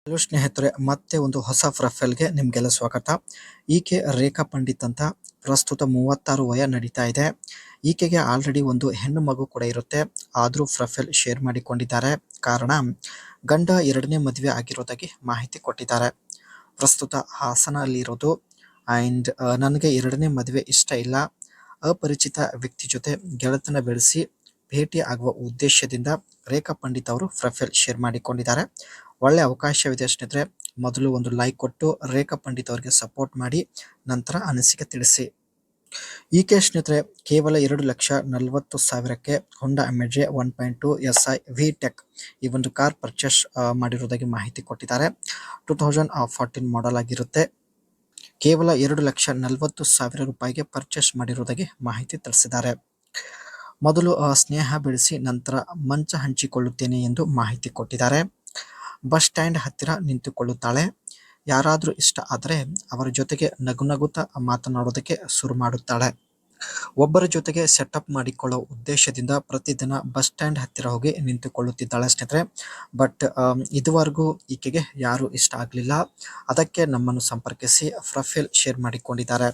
Hello ಸ್ನೇಹಿತರೆ, ಮತ್ತೆ ಒಂದು ಹೊಸ ಪ್ರೊಫೈಲ್ಗೆ ನಿಮಗೆಲ್ಲ ಸ್ವಾಗತ. ಈಕೆ ರೇಖಾ ಪಂಡಿತ್ ಅಂತ. ಪ್ರಸ್ತುತ 36 ವಯ ನಡೀತಾ ಇದೆ. ಈಕೆಗೆ ಆಲ್ರೆಡಿ ಒಂದು ಹೆಣ್ಣು ಮಗು ಕೂಡ ಇರುತ್ತೆ. ಆದರೂ ಪ್ರೊಫೈಲ್ ಶೇರ್ ಮಾಡಿಕೊಂಡಿದ್ದಾರೆ. ಕಾರಣ ಗಂಡ ಎರಡನೇ ಮದುವೆ ಆಗಿರೋದಾಗಿ ಮಾಹಿತಿ ಕೊಟ್ಟಿದ್ದಾರೆ. ಪ್ರಸ್ತುತ ಹಾಸನ ಅಲ್ಲಿರೋದು. ಆ್ಯಂಡ್ ನನಗೆ ಎರಡನೇ ಮದುವೆ ಇಷ್ಟ ಇಲ್ಲ. ಅಪರಿಚಿತ ವ್ಯಕ್ತಿ ಜೊತೆ ಗೆಳೆತನ ಬೆಳೆಸಿ ಭೇಟಿ ಆಗುವ ಉದ್ದೇಶದಿಂದ ರೇಖಾ ಪಂಡಿತ್ ಅವರು ಪ್ರೊಫೈಲ್ ಶೇರ್ ಮಾಡಿಕೊಂಡಿದ್ದಾರೆ. ಒಳ್ಳೆ ಅವಕಾಶವಿದೆ ಸ್ನೇಹಿತರೆ. ಮೊದಲು ಒಂದು ಲೈಕ್ ಕೊಟ್ಟು ರೇಖಾ ಪಂಡಿತ್ ಅವರಿಗೆ ಸಪೋರ್ಟ್ ಮಾಡಿ, ನಂತರ ಅನಿಸಿಕೆ ತಿಳಿಸಿ. ಈಕೆ ಸ್ನೇಹಿತರೆ ಕೇವಲ 2,40,000ಕ್ಕೆ ಹೊಂಡಾ ಅಮೆಜೆ 1.2 SI VTEC ಈ ಒಂದು ಕಾರ್ ಪರ್ಚೇಸ್ ಮಾಡಿರೋದಾಗಿ ಮಾಹಿತಿ ಕೊಟ್ಟಿದ್ದಾರೆ. 2014 ಮಾಡೆಲ್ ಆಗಿರುತ್ತೆ. ಕೇವಲ 2,40,000 ರೂಪಾಯಿಗೆ ಪರ್ಚೇಸ್ ಮಾಡಿರೋದಾಗಿ ಮಾಹಿತಿ ತಿಳಿಸಿದ್ದಾರೆ. ಮೊದಲು ಸ್ನೇಹ ಬೆಳೆಸಿ ನಂತರ ಮಂಚ ಹಂಚಿಕೊಳ್ಳುತ್ತೇನೆ ಎಂದು ಮಾಹಿತಿ ಕೊಟ್ಟಿದ್ದಾರೆ. ಬಸ್ ಸ್ಟ್ಯಾಂಡ್ ಹತ್ತಿರ ನಿಂತುಕೊಳ್ಳುತ್ತಾಳೆ. ಯಾರಾದರೂ ಇಷ್ಟ ಆದರೆ ಅವರ ಜೊತೆಗೆ ನಗುತ್ತಾ ಮಾತನಾಡೋದಕ್ಕೆ ಶುರು ಮಾಡುತ್ತಾಳೆ. ಒಬ್ಬರ ಜೊತೆಗೆ ಸೆಟಪ್ ಮಾಡಿಕೊಳ್ಳುವ ಉದ್ದೇಶದಿಂದ ಪ್ರತಿದಿನ ಬಸ್ ಸ್ಟ್ಯಾಂಡ್ ಹತ್ತಿರ ಹೋಗಿ ನಿಂತುಕೊಳ್ಳುತ್ತಿದ್ದಾಳೆ ಸ್ನೇಹಿತರೆ. ಬಟ್ ಇದುವರೆಗೂ ಈಕೆಗೆ ಯಾರೂ ಇಷ್ಟ ಆಗಲಿಲ್ಲ. ಅದಕ್ಕೆ ನಮ್ಮನ್ನು ಸಂಪರ್ಕಿಸಿ ಪ್ರೊಫೈಲ್ ಶೇರ್ ಮಾಡಿಕೊಂಡಿದ್ದಾರೆ.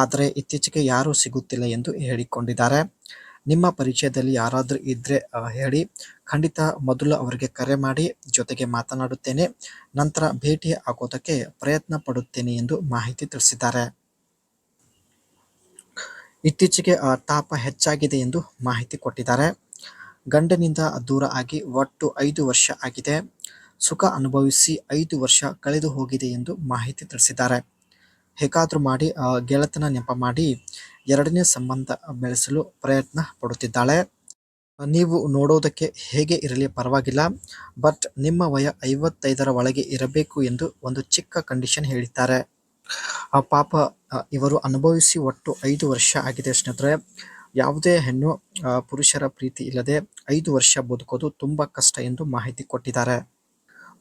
ಆದರೆ ಇತ್ತೀಚೆಗೆ ಯಾರೂ ಸಿಗುತ್ತಿಲ್ಲ ಎಂದು ಹೇಳಿಕೊಂಡಿದ್ದಾರೆ. ನಿಮ್ಮ ಪರಿಚಯದಲ್ಲಿ ಯಾರಾದರೂ ಇದ್ದರೆ ಹೇಳಿ, ಖಂಡಿತ ಮೊದಲು ಅವರಿಗೆ ಕರೆ ಮಾಡಿ ಜೊತೆಗೆ ಮಾತನಾಡುತ್ತೇನೆ, ನಂತರ ಭೇಟಿ ಆಗೋದಕ್ಕೆ ಪ್ರಯತ್ನ ಪಡುತ್ತೇನೆ ಎಂದು ಮಾಹಿತಿ ತಿಳಿಸಿದ್ದಾರೆ. ಇತ್ತೀಚೆಗೆ ತಾಪ ಹೆಚ್ಚಾಗಿದೆ ಎಂದು ಮಾಹಿತಿ ಕೊಟ್ಟಿದ್ದಾರೆ. ಗಂಡನಿಂದ ದೂರ ಆಗಿ ಒಟ್ಟು 5 ವರ್ಷ ಆಗಿದೆ. ಸುಖ ಅನುಭವಿಸಿ 5 ವರ್ಷ ಕಳೆದು ಹೋಗಿದೆ ಎಂದು ಮಾಹಿತಿ ತಿಳಿಸಿದ್ದಾರೆ. ಹೇಗಾದರೂ ಮಾಡಿ ಗೆಳೆತನ ನೆಪ ಮಾಡಿ ಎರಡನೇ ಸಂಬಂಧ ಬೆಳೆಸಲು ಪ್ರಯತ್ನ ಪಡುತ್ತಿದ್ದಾಳೆ. ನೀವು ನೋಡೋದಕ್ಕೆ ಹೇಗೆ ಇರಲಿ ಪರವಾಗಿಲ್ಲ, ಬಟ್ ನಿಮ್ಮ ವಯ 55ರ ಒಳಗೆ ಇರಬೇಕು ಎಂದು ಒಂದು ಚಿಕ್ಕ ಕಂಡೀಷನ್ ಹೇಳಿದ್ದಾರೆ. ಪಾಪ ಇವರು ಅನುಭವಿಸಿ ಒಟ್ಟು 5 ವರ್ಷ ಆಗಿದೆ ಸ್ನೇಹಿತರೆ. ಯಾವುದೇ ಹೆಣ್ಣು ಪುರುಷರ ಪ್ರೀತಿ ಇಲ್ಲದೆ 5 ವರ್ಷ ಬದುಕೋದು ತುಂಬ ಕಷ್ಟ ಎಂದು ಮಾಹಿತಿ ಕೊಟ್ಟಿದ್ದಾರೆ.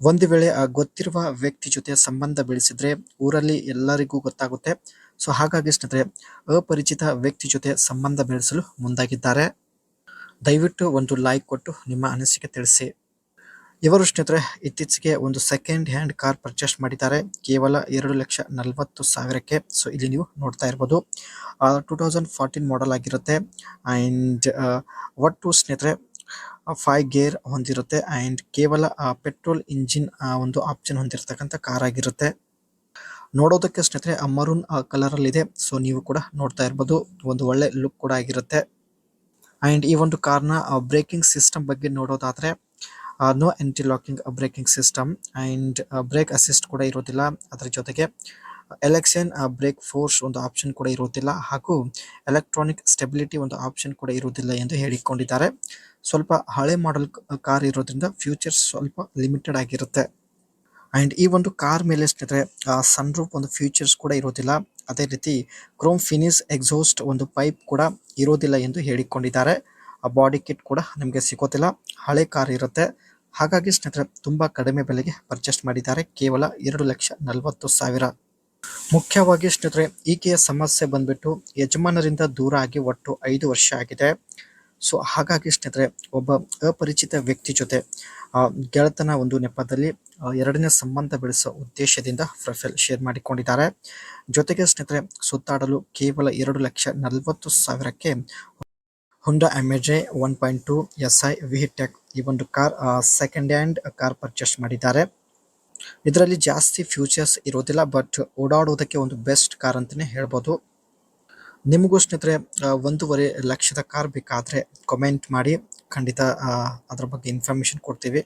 ಒಂದು ವೇಳೆ ಗೊತ್ತಿರುವ ವ್ಯಕ್ತಿ ಜೊತೆ ಸಂಬಂಧ ಬೆಳೆಸಿದ್ರೆ ಊರಲ್ಲಿ ಎಲ್ಲರಿಗೂ ಗೊತ್ತಾಗುತ್ತೆ. ಸೊ ಹಾಗಾಗಿ ಸ್ನೇಹಿತರೆ ಅಪರಿಚಿತ ವ್ಯಕ್ತಿ ಜೊತೆ ಸಂಬಂಧ ಬೆಳೆಸಲು ಮುಂದಾಗಿದ್ದಾರೆ. ದಯವಿಟ್ಟು ಒಂದು ಲೈಕ್ ಕೊಟ್ಟು ನಿಮ್ಮ ಅನಿಸಿಕೆ ತಿಳಿಸಿ. ಇವರು ಸ್ನೇಹಿತರೆ ಇತ್ತೀಚೆಗೆ ಒಂದು ಸೆಕೆಂಡ್ ಹ್ಯಾಂಡ್ ಕಾರ್ ಪರ್ಚೇಸ್ ಮಾಡಿದ್ದಾರೆ. ಕೇವಲ 2,40,000ಕ್ಕೆ. ಸೊ ಇಲ್ಲಿ ನೀವು ನೋಡ್ತಾ ಇರ್ಬೋದು. 2014 ಮಾಡೆಲ್ ಆಗಿರುತ್ತೆ. ಆ್ಯಂಡ್ ಒಟ್ಟು ಸ್ನೇಹಿತರೆ 5 ಗೇರ್ ಹೊಂದಿರುತ್ತೆ. ಆ್ಯಂಡ್ ಕೇವಲ ಪೆಟ್ರೋಲ್ ಇಂಜಿನ್ ಒಂದು ಆಪ್ಷನ್ ಹೊಂದಿರತಕ್ಕಂಥ ಕಾರ್ ಆಗಿರುತ್ತೆ. ನೋಡೋದಕ್ಕೆ ಸ್ನೇಹಿತರೆ ಮರೂನ್ ಕಲರಲ್ಲಿದೆ. ಸೊ ನೀವು ಕೂಡ ನೋಡ್ತಾ ಇರ್ಬೋದು. ಒಂದು ಒಳ್ಳೆ ಲುಕ್ ಕೂಡ ಆಗಿರುತ್ತೆ. ಆ್ಯಂಡ್ ಈ ಒಂದು ಕಾರ್ನ ಬ್ರೇಕಿಂಗ್ ಸಿಸ್ಟಮ್ ಬಗ್ಗೆ ನೋಡೋದಾದರೆ no anti locking braking system and brake assist ಕೂಡ ಇರೋದಿಲ್ಲ. ಅದರ ಜೊತೆಗೆ ಎಲೆಕ್ಷನ್ ಬ್ರೇಕ್ ಫೋರ್ಸ್ ಒಂದು ಆಪ್ಷನ್ ಕೂಡ ಇರುವುದಿಲ್ಲ, ಹಾಗೂ ಎಲೆಕ್ಟ್ರಾನಿಕ್ ಸ್ಟೆಬಿಲಿಟಿ ಒಂದು ಆಪ್ಷನ್ ಕೂಡ ಇರುವುದಿಲ್ಲ ಎಂದು ಹೇಳಿಕೊಂಡಿದ್ದಾರೆ. ಸ್ವಲ್ಪ ಹಳೆ ಮಾಡೆಲ್ ಕಾರ್ ಇರೋದ್ರಿಂದ ಫ್ಯೂಚರ್ಸ್ ಸ್ವಲ್ಪ ಲಿಮಿಟೆಡ್ ಆಗಿರುತ್ತೆ. ಆ್ಯಂಡ್ ಈ ಒಂದು ಕಾರ್ ಮೇಲೆ ಸ್ನೇಹಿತರೆ ಸನ್ರೂಫ್ ಒಂದು ಫ್ಯೂಚರ್ಸ್ ಕೂಡ ಇರೋದಿಲ್ಲ. ಅದೇ ರೀತಿ ಕ್ರೋಮ್ ಫಿನಿಶ್ ಎಕ್ಸಾಸ್ಟ್ ಒಂದು ಪೈಪ್ ಕೂಡ ಇರೋದಿಲ್ಲ ಎಂದು ಹೇಳಿಕೊಂಡಿದ್ದಾರೆ. ಬಾಡಿ ಕಿಟ್ ಕೂಡ ನಿಮಗೆ ಸಿಗೋದಿಲ್ಲ. ಹಳೆ ಕಾರ್ ಇರುತ್ತೆ. ಹಾಗಾಗಿ ಸ್ನೇಹಿತರೆ ತುಂಬ ಕಡಿಮೆ ಬೆಲೆಗೆ ಪರ್ಚೇಸ್ ಮಾಡಿದ್ದಾರೆ. ಕೇವಲ 2,40,000. ಮುಖ್ಯವಾಗಿ ಸ್ನೇಹಿತರೆ ಈಕೆಯ ಸಮಸ್ಯೆ ಬಂದ್ಬಿಟ್ಟು ಯಜಮಾನರಿಂದ ದೂರ ಆಗಿ ಒಟ್ಟು 5 ವರ್ಷ ಆಗಿದೆ. ಸೊ ಹಾಗಾಗಿ ಸ್ನೇಹಿತರೆ ಒಬ್ಬ ಅಪರಿಚಿತ ವ್ಯಕ್ತಿ ಜೊತೆ ಗೆಳೆತನ ಒಂದು ನೆಪದಲ್ಲಿ ಎರಡನೇ ಸಂಬಂಧ ಬೆಳೆಸುವ ಉದ್ದೇಶದಿಂದ ಪ್ರೊಫೈಲ್ ಶೇರ್ ಮಾಡಿಕೊಂಡಿದ್ದಾರೆ. ಜೊತೆಗೆ ಸ್ನೇಹಿತರೆ ಸುತ್ತಾಡಲು ಕೇವಲ 2,40,000ಕ್ಕೆ ಹೊಂಡಾ ಅಮೆಜೆ 1.2 SI VTEC ಈ ಒಂದು car second hand car purchase ಮಾಡಿದ್ದಾರೆ. ಇದರಲ್ಲಿ ಜಾಸ್ತಿ ಫ್ಯೂಚರ್ಸ್ ಇರೋದಿಲ್ಲ, ಬಟ್ ಓಡಾಡೋದಕ್ಕೆ ಒಂದು ಬೆಸ್ಟ್ ಕಾರ್ ಅಂತಲೇ ಹೇಳ್ಬೋದು. ನಿಮಗೂ ಸ್ನೇಹಿತರೆ 1.5 ಲಕ್ಷದ ಕಾರ್ ಬೇಕಾದರೆ ಕಮೆಂಟ್ ಮಾಡಿ, ಖಂಡಿತ ಅದರ ಬಗ್ಗೆ ಇನ್ಫಾರ್ಮೇಷನ್ ಕೊಡ್ತೀವಿ.